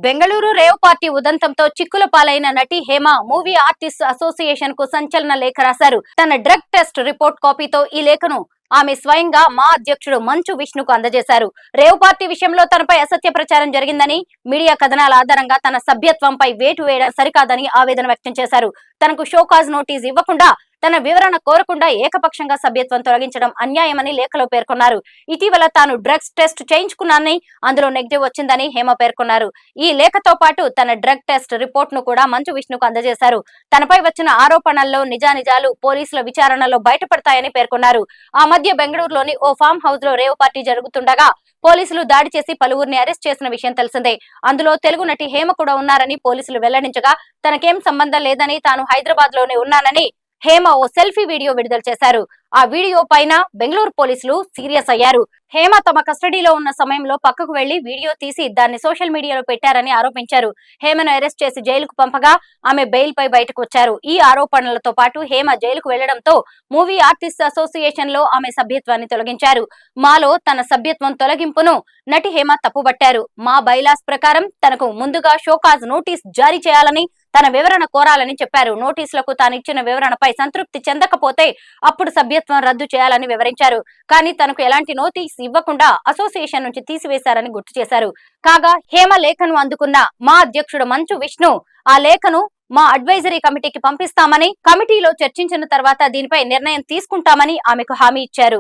Bengaluru rave party ఉదంతంతో చిక్కుల పాలైన నటి Hema movie artist association కు సంచలన లేఖ రాశారు. తన డ్రగ్ టెస్ట్ రిపోర్ట్ కాపీతో ఈ లేఖను ఆమె స్వయంగా మా అధ్యక్షుడు మంచు విష్ణుకు అందజేశారు. రేవ్ పార్టీ విషయంలో తనపై అసత్య ప్రచారం జరిగిందని, మీడియా కథనాల ఆధారంగా తన సభ్యత్వంపై వేటు వేయడం సరికాదని ఆవేదన వ్యక్తం చేశారు. తనకు షోకాజ్ నోటీస్ ఇవ్వకుండా, తన వివరణ కోరకుండా ఏకపక్షంగా సభ్యత్వం తొలగించడం అన్యాయమని లేఖలో పేర్కొన్నారు. ఇటీవల తాను డ్రగ్స్ టెస్ట్ చేయించుకున్నానని, అందులో నెగిటివ్ వచ్చిందని హేమ పేర్కొన్నారు. ఈ లేఖతో పాటు తన డ్రగ్ టెస్ట్ రిపోర్ట్ ను కూడా మంచు విష్ణుకు అందజేశారు. తనపై వచ్చిన ఆరోపణల్లో నిజానిజాలు పోలీసుల విచారణలో బయటపడతాయని పేర్కొన్నారు. ఆ మధ్య బెంగళూరులోని ఓ ఫామ్ హౌస్ లో రేవ్ పార్టీ జరుగుతుండగా పోలీసులు దాడి చేసి పలువురిని అరెస్ట్ చేసిన విషయం తెలిసిందే. అందులో తెలుగు నటి హేమ కూడా ఉన్నారని పోలీసులు వెల్లడించగా, తనకేం సంబంధం లేదని, తాను హైదరాబాద్ లోనే ఉన్నానని హేమ ఓ సెల్ఫీ వీడియో విడుదల చేశారు. ఆ వీడియో పైన బెంగళూరు పోలీసులు సీరియస్ అయ్యారు. హేమ తమ కస్టడీలో ఉన్న సమయంలో పక్కకు వెళ్లి వీడియో తీసి దాన్ని సోషల్ మీడియాలో పెట్టారని ఆరోపించారు. హేమను అరెస్ట్ చేసి జైలుకు పంపగా ఆమె బెయిల్ పై బయటకు వచ్చారు. ఈ ఆరోపణలతో పాటు హేమ జైలుకు వెళ్లడంతో మూవీ ఆర్టిస్ట్ అసోసియేషన్ లో ఆమె సభ్యత్వాన్ని తొలగించారు. మాలో తన సభ్యత్వం తొలగింపును నటి హేమ తప్పుబట్టారు. మా బైలాస్ ప్రకారం తనకు ముందుగా షోకాజ్ నోటీస్ జారీ చేయాలని, తన వివరణ కోరాలని చెప్పారు. నోటీసులకు తాను ఇచ్చిన వివరణపై సంతృప్తి చెందకపోతే అప్పుడు సభ్యత్వం రద్దు చేయాలని వివరించారు. కానీ తనకు ఎలాంటి నోటీస్ ఇవ్వకుండా అసోసియేషన్ నుంచి తీసివేశారని గుర్తు చేశారు. కాగా హేమ లేఖను అందుకున్న మా అధ్యక్షుడు మంచు విష్ణు ఆ లేఖను మా అడ్వైజరీ కమిటీకి పంపిస్తామని, కమిటీలో చర్చించిన తర్వాత దీనిపై నిర్ణయం తీసుకుంటామని ఆమెకు హామీ ఇచ్చారు.